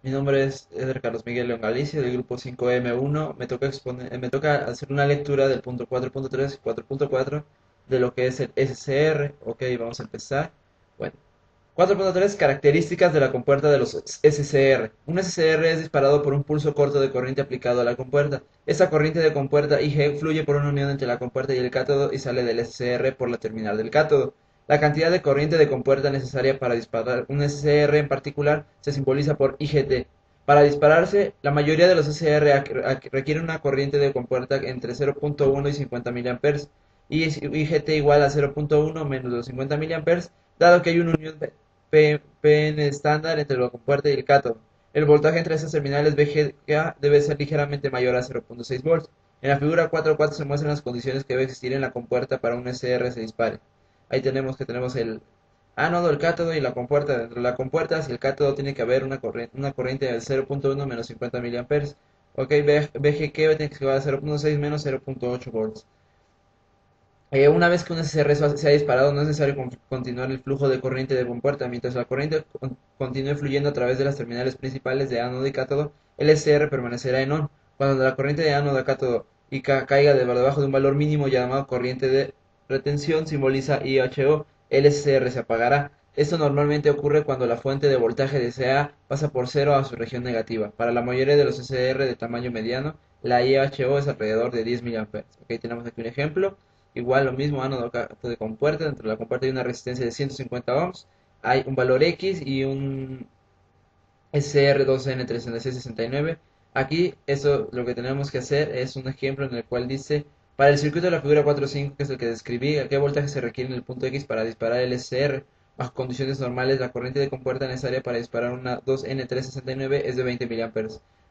Mi nombre es Eder Carlos Miguel León Galicia, del grupo 5M1. Me toca hacer una lectura del punto 4.3 y 4.4 de lo que es el SCR. Ok, vamos a empezar. Bueno, 4.3 características de la compuerta de los SCR. Un SCR es disparado por un pulso corto de corriente aplicado a la compuerta. Esa corriente de compuerta IG fluye por una unión entre la compuerta y el cátodo y sale del SCR por la terminal del cátodo. La cantidad de corriente de compuerta necesaria para disparar un SCR en particular se simboliza por IGT. Para dispararse, la mayoría de los SCR requieren una corriente de compuerta entre 0.1 y 50 mA y IGT igual a 0.1 menos los 50 mA, dado que hay una unión PN estándar entre la compuerta y el cátodo. El voltaje entre esas terminales VGA debe ser ligeramente mayor a 0.6 volts. En la figura 4.4 se muestran las condiciones que debe existir en la compuerta para un SR se dispare. Ahí tenemos el ánodo, el cátodo y la compuerta. Dentro de la compuerta, hacia el cátodo tiene que haber una corriente de 0.1 menos 50 mA. Ok, VGQ tiene que ser a 0.6 menos 0.8 volts. Una vez que un SR se ha disparado, no es necesario continuar el flujo de corriente de compuerta. Mientras la corriente continúe fluyendo a través de las terminales principales de ánodo y cátodo, el SR permanecerá en on. Cuando la corriente de ánodo a cátodo y caiga debajo de un valor mínimo llamado corriente de retención, simboliza IHO, el SR se apagará. Esto normalmente ocurre cuando la fuente de voltaje de CA pasa por cero a su región negativa. Para la mayoría de los SR de tamaño mediano, la IHO es alrededor de 10 mA. Ok, tenemos aquí un ejemplo. Igual lo mismo, ánodo de compuerta. Dentro de la compuerta hay una resistencia de 150 ohms. Hay un valor X y un SR2N3NC69. Aquí, eso lo que tenemos que hacer es un ejemplo en el cual dice, para el circuito de la figura 4.5, que es el que describí, ¿a qué voltaje se requiere en el punto X para disparar el SR? Bajo condiciones normales, la corriente de compuerta necesaria para disparar una 2N369 es de 20 mA.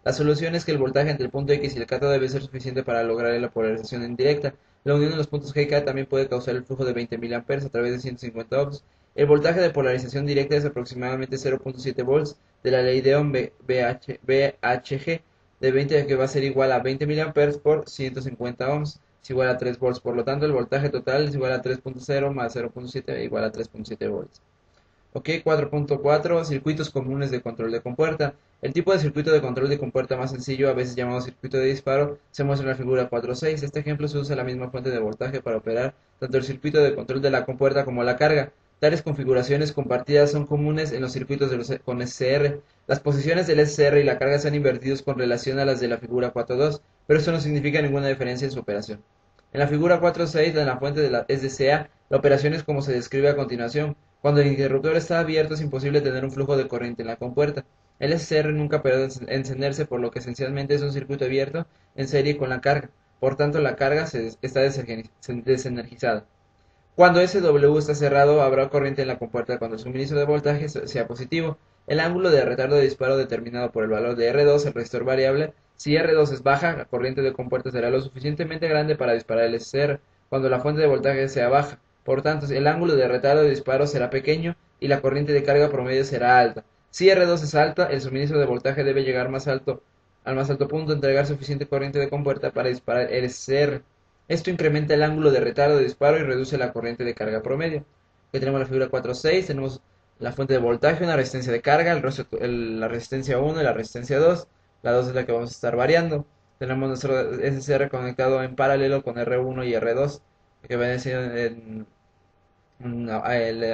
La solución es que el voltaje entre el punto X y el cátodo debe ser suficiente para lograr la polarización indirecta. La unión de los puntos G y K también puede causar el flujo de 20 mA a través de 150 ohms. El voltaje de polarización directa es aproximadamente 0.7 volts de la ley de Ohm BHG de 20 que va a ser igual a 20 mA por 150 ohms es igual a 3 volts. Por lo tanto, el voltaje total es igual a 3.0 más 0.7 igual a 3.7 volts. Ok, 4.4 circuitos comunes de control de compuerta. El tipo de circuito de control de compuerta más sencillo, a veces llamado circuito de disparo, se muestra en la figura 4.6. Este ejemplo se usa la misma fuente de voltaje para operar tanto el circuito de control de la compuerta como la carga. Tales configuraciones compartidas son comunes en los circuitos con SCR. Las posiciones del SCR y la carga se han invertido con relación a las de la figura 4.2, pero esto no significa ninguna diferencia en su operación. En la figura 4.6 de la fuente de la SDCA, la operación es como se describe a continuación. Cuando el interruptor está abierto es imposible tener un flujo de corriente en la compuerta. El SCR nunca puede encenderse, por lo que esencialmente es un circuito abierto en serie con la carga. Por tanto, la carga está desenergizada. Cuando SW está cerrado, habrá corriente en la compuerta cuando el suministro de voltaje sea positivo. El ángulo de retardo de disparo determinado por el valor de R2, el resistor variable. Si R2 es baja, la corriente de compuerta será lo suficientemente grande para disparar el SCR cuando la fuente de voltaje sea baja. Por tanto, el ángulo de retardo de disparo será pequeño y la corriente de carga promedio será alta. Si R2 es alta, el suministro de voltaje debe llegar al más alto punto, entregar suficiente corriente de compuerta para disparar el SCR. Esto incrementa el ángulo de retardo de disparo y reduce la corriente de carga promedio. Aquí tenemos la figura 4.6, tenemos la fuente de voltaje, una resistencia de carga, la resistencia 1 y la resistencia 2. La 2 es la que vamos a estar variando. Tenemos nuestro SCR conectado en paralelo con R1 y R2, que van a ser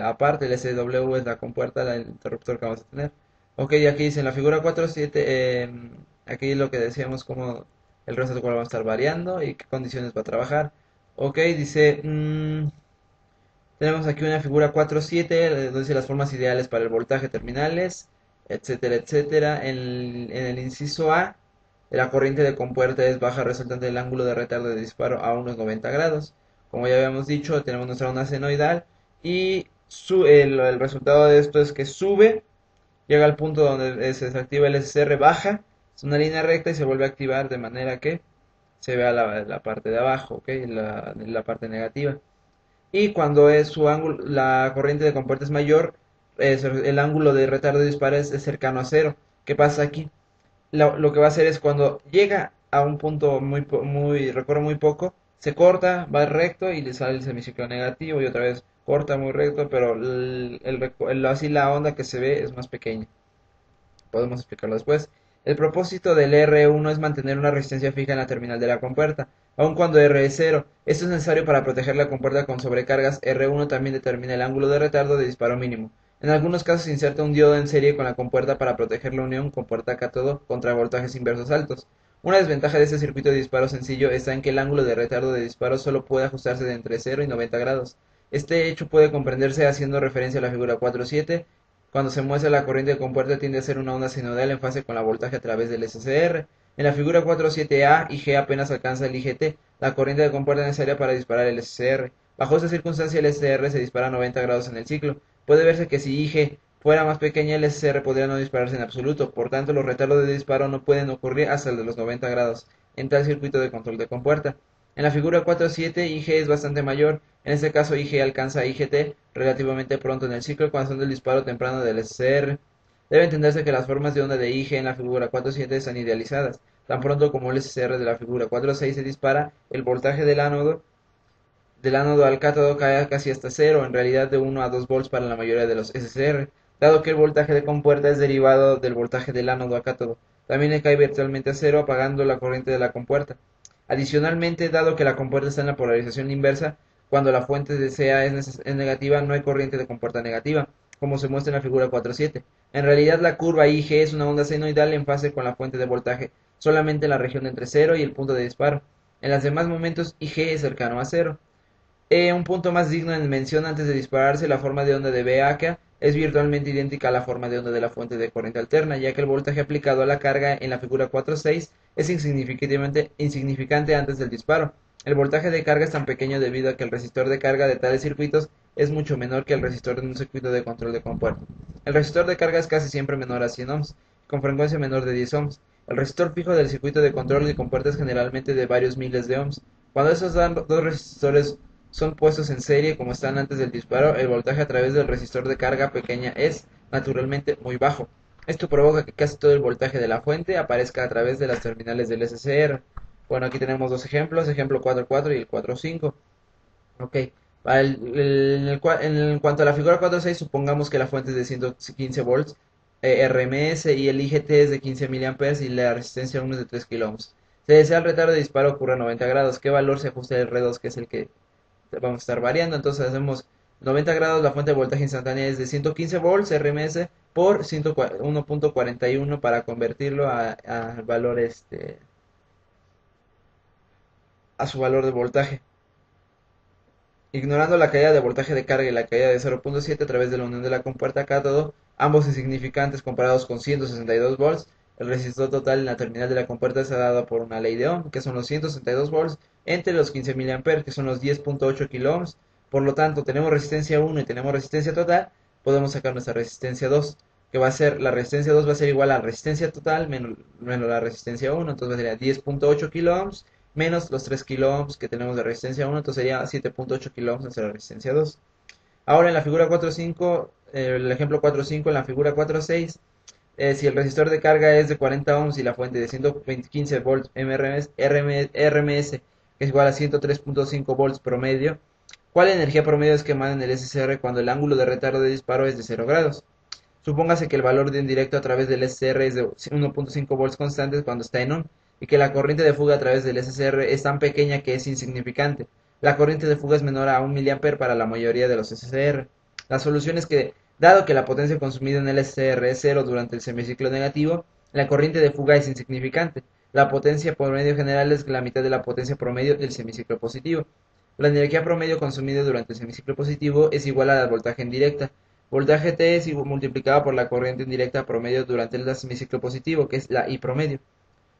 aparte, el SW es la compuerta, el interruptor que vamos a tener. Ok, aquí dice en la figura 4.7, aquí lo que decíamos como el resto del cual va a estar variando y qué condiciones va a trabajar. Ok, dice, tenemos aquí una figura 4.7, donde dice las formas ideales para el voltaje terminales, etcétera, etcétera. En el inciso A, la corriente de compuerta es baja resultante del ángulo de retardo de disparo a unos 90 grados. Como ya habíamos dicho, tenemos nuestra onda senoidal y el resultado de esto es que sube, llega al punto donde se desactiva el SCR, baja, es una línea recta y se vuelve a activar de manera que se vea la parte de abajo, ¿ok? La parte negativa. Y cuando es su ángulo, la corriente de compuerta es mayor, el ángulo de retardo de disparo es cercano a cero. ¿Qué pasa aquí? Lo que va a hacer es cuando llega a un punto recorre muy poco, se corta, va recto y le sale el semiciclo negativo y otra vez corta muy recto, pero así la onda que se ve es más pequeña. podemos explicarlo después. El propósito del R1 es mantener una resistencia fija en la terminal de la compuerta, aun cuando R es cero. Esto es necesario para proteger la compuerta con sobrecargas. R1 también determina el ángulo de retardo de disparo mínimo. En algunos casos se inserta un diodo en serie con la compuerta para proteger la unión compuerta-cátodo contra voltajes inversos altos. Una desventaja de este circuito de disparo sencillo está en que el ángulo de retardo de disparo solo puede ajustarse de entre 0 y 90 grados. Este hecho puede comprenderse haciendo referencia a la figura 4.7. Cuando se muestra la corriente de compuerta tiende a ser una onda sinusoidal en fase con la voltaje a través del SCR. En la figura 4.7a, IG apenas alcanza el IGT, la corriente de compuerta necesaria para disparar el SCR. Bajo esta circunstancia el SCR se dispara a 90 grados en el ciclo. Puede verse que si IG fuera más pequeña el SCR podría no dispararse en absoluto, por tanto los retardos de disparo no pueden ocurrir hasta el de los 90 grados en tal circuito de control de compuerta. En la figura 4.7 IG es bastante mayor, en este caso IG alcanza IGT relativamente pronto en el ciclo cuando son del disparo temprano del SCR. Debe entenderse que las formas de onda de IG en la figura 4.7 están idealizadas. Tan pronto como el SCR de la figura 4.6 se dispara, el voltaje del ánodo al cátodo cae casi hasta cero, en realidad de 1 a 2 volts para la mayoría de los SCR, dado que el voltaje de compuerta es derivado del voltaje del ánodo a cátodo. También le cae virtualmente a cero, apagando la corriente de la compuerta. Adicionalmente, dado que la compuerta está en la polarización inversa, cuando la fuente de CA es negativa, no hay corriente de compuerta negativa, como se muestra en la figura 4.7. En realidad, la curva IG es una onda senoidal en fase con la fuente de voltaje, solamente en la región entre 0 y el punto de disparo. En los demás momentos, IG es cercano a 0. Un punto más digno de mención antes de dispararse, la forma de onda de BAK es virtualmente idéntica a la forma de onda de la fuente de corriente alterna, ya que el voltaje aplicado a la carga en la figura 4.6 es insignificante antes del disparo. El voltaje de carga es tan pequeño debido a que el resistor de carga de tales circuitos es mucho menor que el resistor de un circuito de control de compuerta. El resistor de carga es casi siempre menor a 100 ohms, con frecuencia menor de 10 ohms. El resistor fijo del circuito de control de compuerta es generalmente de varios miles de ohms. Cuando esos dos resistores son puestos en serie como están antes del disparo, el voltaje a través del resistor de carga pequeña es, naturalmente, muy bajo. Esto provoca que casi todo el voltaje de la fuente aparezca a través de las terminales del SCR. Bueno, aquí tenemos dos ejemplos, ejemplo 4.4 y el 4.5. Ok, en cuanto a la figura 4.6, supongamos que la fuente es de 115 volts, RMS, y el IGT es de 15 mA y la resistencia 1 es de 3 kΩ. Se desea el retardo de disparo ocurra a 90 grados. ¿Qué valor se ajusta el R2, que es el que vamos a estar variando? Entonces hacemos 90 grados, la fuente de voltaje instantánea es de 115 volts RMS por 1.41 para convertirlo a valor a su valor de voltaje. Ignorando la caída de voltaje de carga y la caída de 0.7 a través de la unión de la compuerta cátodo, ambos insignificantes comparados con 162 volts, el resistor total en la terminal de la compuerta está dado por una ley de Ohm, que son los 162 volts, entre los 15 mA, que son los 10.8 kΩ. Por lo tanto, tenemos resistencia 1 y tenemos resistencia total, podemos sacar nuestra resistencia 2, que va a ser, la resistencia 2 va a ser igual a la resistencia total menos la resistencia 1, entonces sería 10.8 kΩ menos los 3 kΩ que tenemos de resistencia 1, entonces sería 7.8 kΩ hacia la resistencia 2. Ahora en la figura 4.5, el ejemplo 4.5, en la figura 4.6, si el resistor de carga es de 40 ohms y la fuente de 115 volts RMS, que es igual a 103.5 volts promedio, ¿cuál energía promedio es quemada en el SCR cuando el ángulo de retardo de disparo es de 0 grados? Supóngase que el valor de indirecto a través del SCR es de 1.5 volts constantes cuando está en on, y que la corriente de fuga a través del SCR es tan pequeña que es insignificante. La corriente de fuga es menor a 1 mA para la mayoría de los SCR. La solución es que, dado que la potencia consumida en el SCR es cero durante el semiciclo negativo, la corriente de fuga es insignificante. La potencia promedio general es la mitad de la potencia promedio del semiciclo positivo. La energía promedio consumida durante el semiciclo positivo es igual al voltaje en directa. Voltaje T es multiplicado por la corriente indirecta promedio durante el semiciclo positivo, que es la I promedio.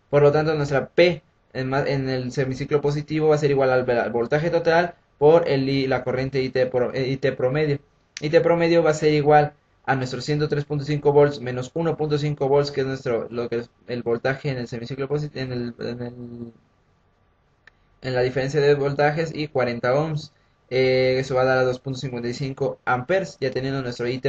Por lo tanto, nuestra P en el semiciclo positivo va a ser igual al voltaje total por la corriente IT promedio. IT promedio va a ser igual a nuestros 103.5 volts menos 1.5 volts, que es lo que es el voltaje en el semiciclo positivo, en la diferencia de voltajes, y 40 ohms. Eso va a dar a 2.55 amperes. Ya teniendo nuestro IT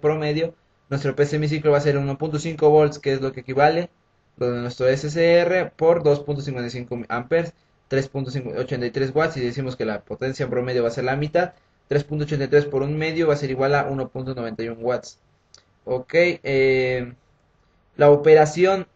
promedio, nuestro P semiciclo va a ser 1.5 volts, que es lo que equivale lo de nuestro SCR, por 2.55 amperes, 3.83 watts, y decimos que la potencia promedio va a ser la mitad. 3.83 por un medio va a ser igual a 1.91 watts. Ok, La operación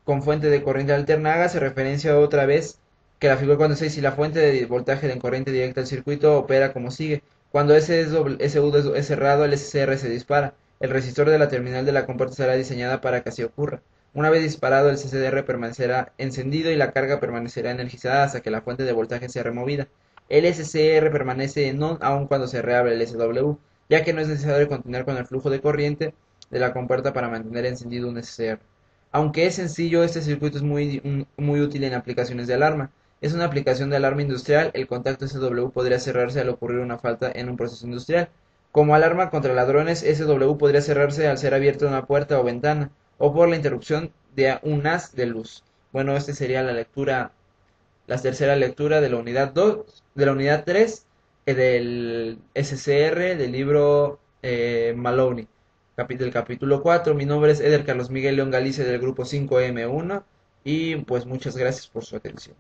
con fuente de corriente alterna hace referencia otra vez que la figura 46 si la fuente de voltaje de corriente directa al circuito opera como sigue. Cuando SU es cerrado, el SCR se dispara. El resistor de la terminal de la compuerta será diseñada para que así ocurra. Una vez disparado, el CCDR permanecerá encendido y la carga permanecerá energizada hasta que la fuente de voltaje sea removida. El SCR permanece en on aun cuando se reabre el SW, ya que no es necesario continuar con el flujo de corriente de la compuerta para mantener encendido un SCR. Aunque es sencillo, este circuito es muy útil en aplicaciones de alarma. Es una aplicación de alarma industrial, el contacto SW podría cerrarse al ocurrir una falta en un proceso industrial. Como alarma contra ladrones, SW podría cerrarse al ser abierta una puerta o ventana, o por la interrupción de un haz de luz. Bueno, esta sería la tercera lectura de la unidad 2, de la unidad 3 del SCR del libro Maloney, del capítulo 4. Mi nombre es Eder Carlos Miguel León Galicia del grupo 5M1 y pues muchas gracias por su atención.